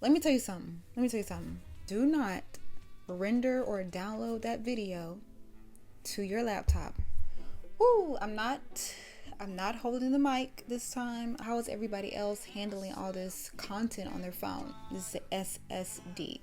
Let me tell you something. Do not render or download that video to your laptop. Ooh, I'm not holding the mic this time. How is everybody else handling all this content on their phone? This is the SSD.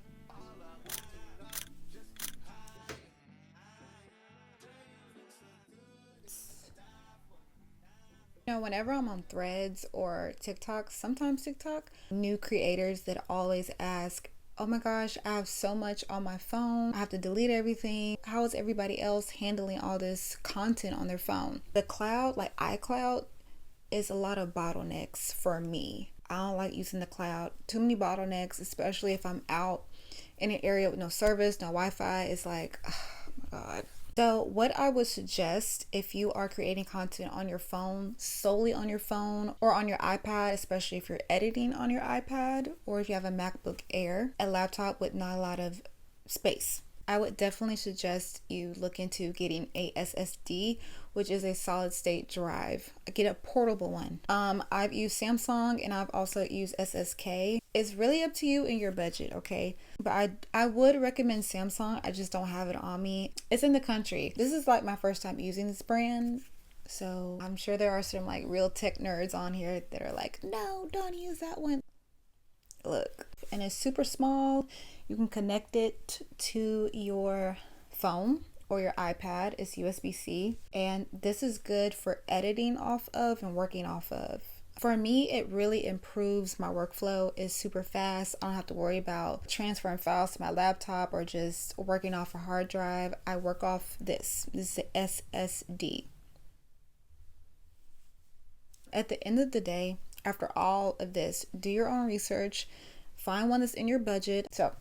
Whenever I'm on Threads or TikTok, sometimes TikTok, new creators that always ask, oh my gosh, I have so much on my phone. I have to delete everything. How is everybody else handling all this content on their phone? The cloud, like iCloud, is a lot of bottlenecks for me. I don't like using the cloud. Too many bottlenecks, especially if I'm out in an area with no service, no Wi-Fi. It's like, oh my God. So what I would suggest if you are creating content on your phone, solely on your phone or on your iPad, especially if you're editing on your iPad or if you have a MacBook Air, a laptop with not a lot of space, I would definitely suggest you look into getting a SSD, which is a solid state drive. Get a portable one. I've used Samsung and I've also used SSK. It's really up to you and your budget, okay? But I would recommend Samsung. I just don't have it on me. It's in the country. This is like my first time using this brand. So I'm sure there are some like real tech nerds on here that are like, no, don't use that one. Look, and it's super small. You can connect it to your phone or your iPad. It's USB-C, and this is good for editing off of and working off of. For me, it really improves my workflow. It's super fast. I don't have to worry about transferring files to my laptop or just working off a hard drive. I work off this. This is the SSD. At the end of the day, after all of this, do your own research. Find one that's in your budget. So,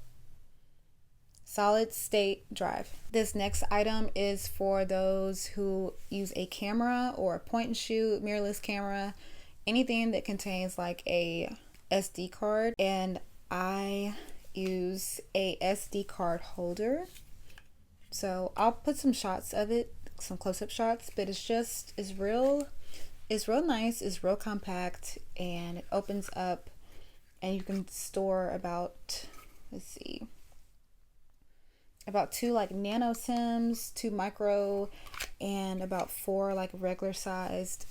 solid state drive. This next item is for those who use a camera or a point and shoot, mirrorless camera, anything that contains like a SD card. And I use a SD card holder. So I'll put some shots of it, some close-up shots, but it's real nice, it's real compact, and it opens up and you can store about, about 2 like nano sims, 2 micro, and about 4 like regular sized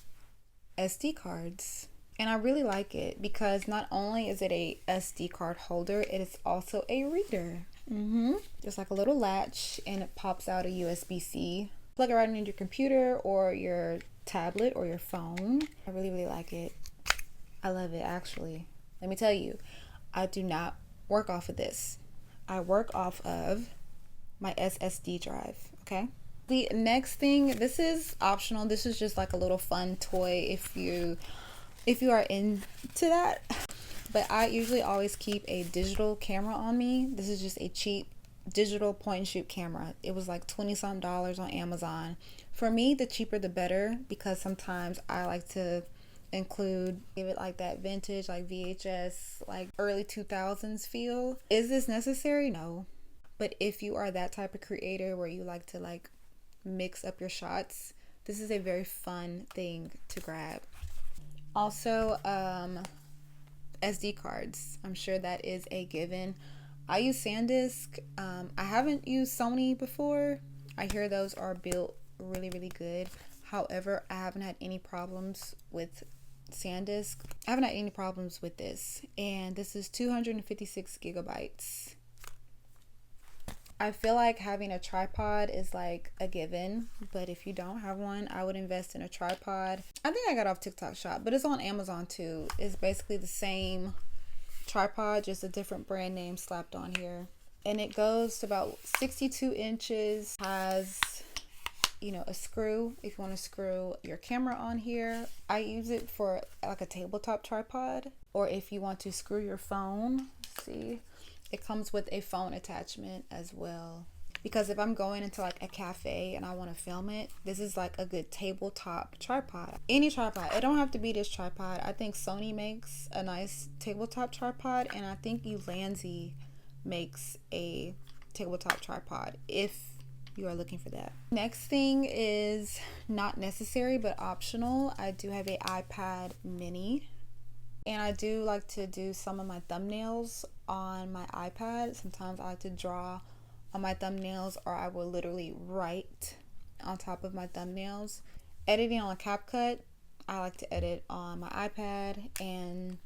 SD cards. And I really like it because not only is it a SD card holder, it is also a reader. There's like a little latch and it pops out a USB-C. Plug it right into your computer or your tablet or your phone. I really, really like it. I love it actually. Let me tell you, I do not work off of this. I work off of my SSD drive, okay? The next thing, this is optional. This is just like a little fun toy if you are into that. But I usually always keep a digital camera on me. This is just a cheap digital point and shoot camera. It was like $20-some on Amazon. For me, the cheaper the better, because sometimes I like to give it like that vintage, like VHS, like early 2000s feel. Is this necessary? No. But if you are that type of creator where you like to like mix up your shots, this is a very fun thing to grab. Also, SD cards. I'm sure that is a given. I use SanDisk. I haven't used Sony before. I hear those are built really, really good. However, I haven't had any problems with SanDisk. I haven't had any problems with this. And this is 256 gigabytes. I feel like having a tripod is like a given, but if you don't have one, I would invest in a tripod. I think I got off TikTok Shop, but it's on Amazon too. It's basically the same tripod, just a different brand name slapped on here. And it goes to about 62 inches, has a screw if you want to screw your camera on here. I use it for like a tabletop tripod, or if you want to screw your phone. See, it comes with a phone attachment as well, because if I'm going into like a cafe and I want to film it, this is like a good tabletop tripod. Any tripod, it don't have to be this tripod. I think Sony makes a nice tabletop tripod, and I think Ulanzi makes a tabletop tripod if you are looking for that. Next thing is not necessary but optional. I do have a iPad mini. And I do like to do some of my thumbnails on my iPad. Sometimes I like to draw on my thumbnails, or I will literally write on top of my thumbnails. Editing on CapCut, I like to edit on my iPad. And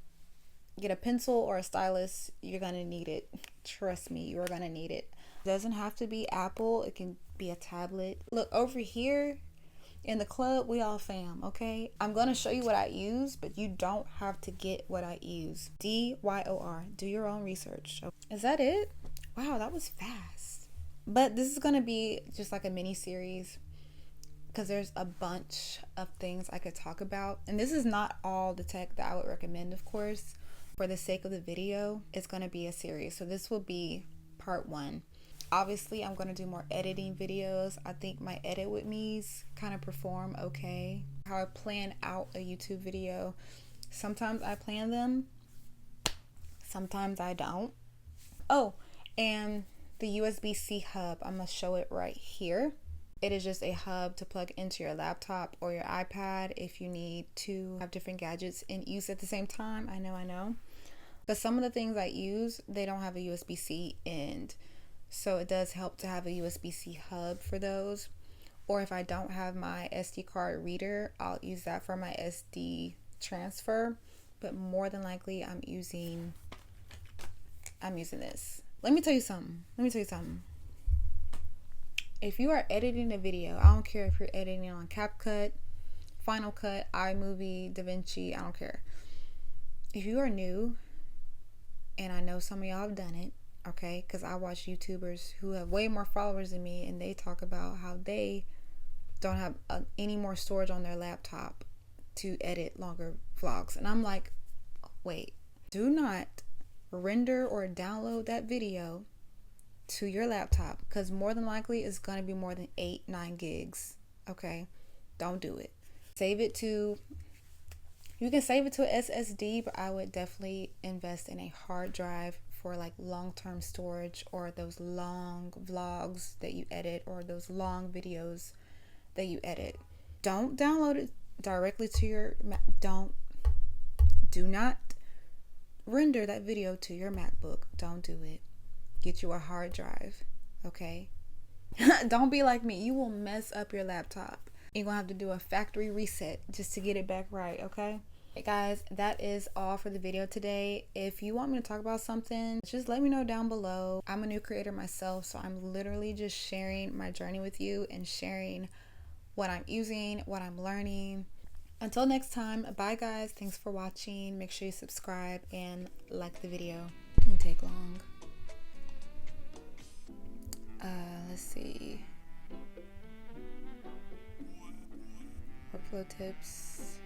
get a pencil or a stylus, you're gonna need it. Trust me, you're gonna need it. It doesn't have to be Apple, it can be a tablet. Look, over here in the club, we all fam, okay? I'm gonna show you what I use, but you don't have to get what I use. DYOR, do your own research. Is that it? Wow, that was fast. But this is gonna be just like a mini series, because there's a bunch of things I could talk about. And this is not all the tech that I would recommend, of course. For the sake of the video, it's going to be a series. So this will be part 1. Obviously, I'm going to do more editing videos. I think my edit with me's kind of perform okay. How I plan out a YouTube video. Sometimes I plan them. Sometimes I don't. Oh, and the USB-C hub. I'm going to show it right here. It is just a hub to plug into your laptop or your iPad if you need to have different gadgets in use at the same time. I know. But some of the things I use, they don't have a USB-C end. So it does help to have a USB-C hub for those. Or if I don't have my SD card reader, I'll use that for my SD transfer. But more than likely, I'm using this. Let me tell you something. If you are editing a video, I don't care if you're editing on CapCut, Final Cut, iMovie, DaVinci, I don't care. If you are new, and I know some of y'all have done it, okay? Because I watch YouTubers who have way more followers than me, and they talk about how they don't have any more storage on their laptop to edit longer vlogs. And I'm like, wait, do not render or download that video to your laptop, because more than likely it's going to be more than 8-9 gigs, okay? Don't do it. You can save it to an SSD, but I would definitely invest in a hard drive for like long-term storage, or those long vlogs that you edit, or those long videos that you edit. Don't download it directly to your Mac. Do not render that video to your MacBook. Don't do it. Get you a hard drive, okay? Don't be like me. You will mess up your laptop. You're gonna have to do a factory reset just to get it back right, okay? Hey guys, that is all for the video today. If you want me to talk about something, just let me know down below. I'm a new creator myself, so I'm literally just sharing my journey with you and sharing what I'm using, what I'm learning. Until next time, bye guys. Thanks for watching. Make sure you subscribe and like the video. It didn't take long. Let's see. Workflow tips.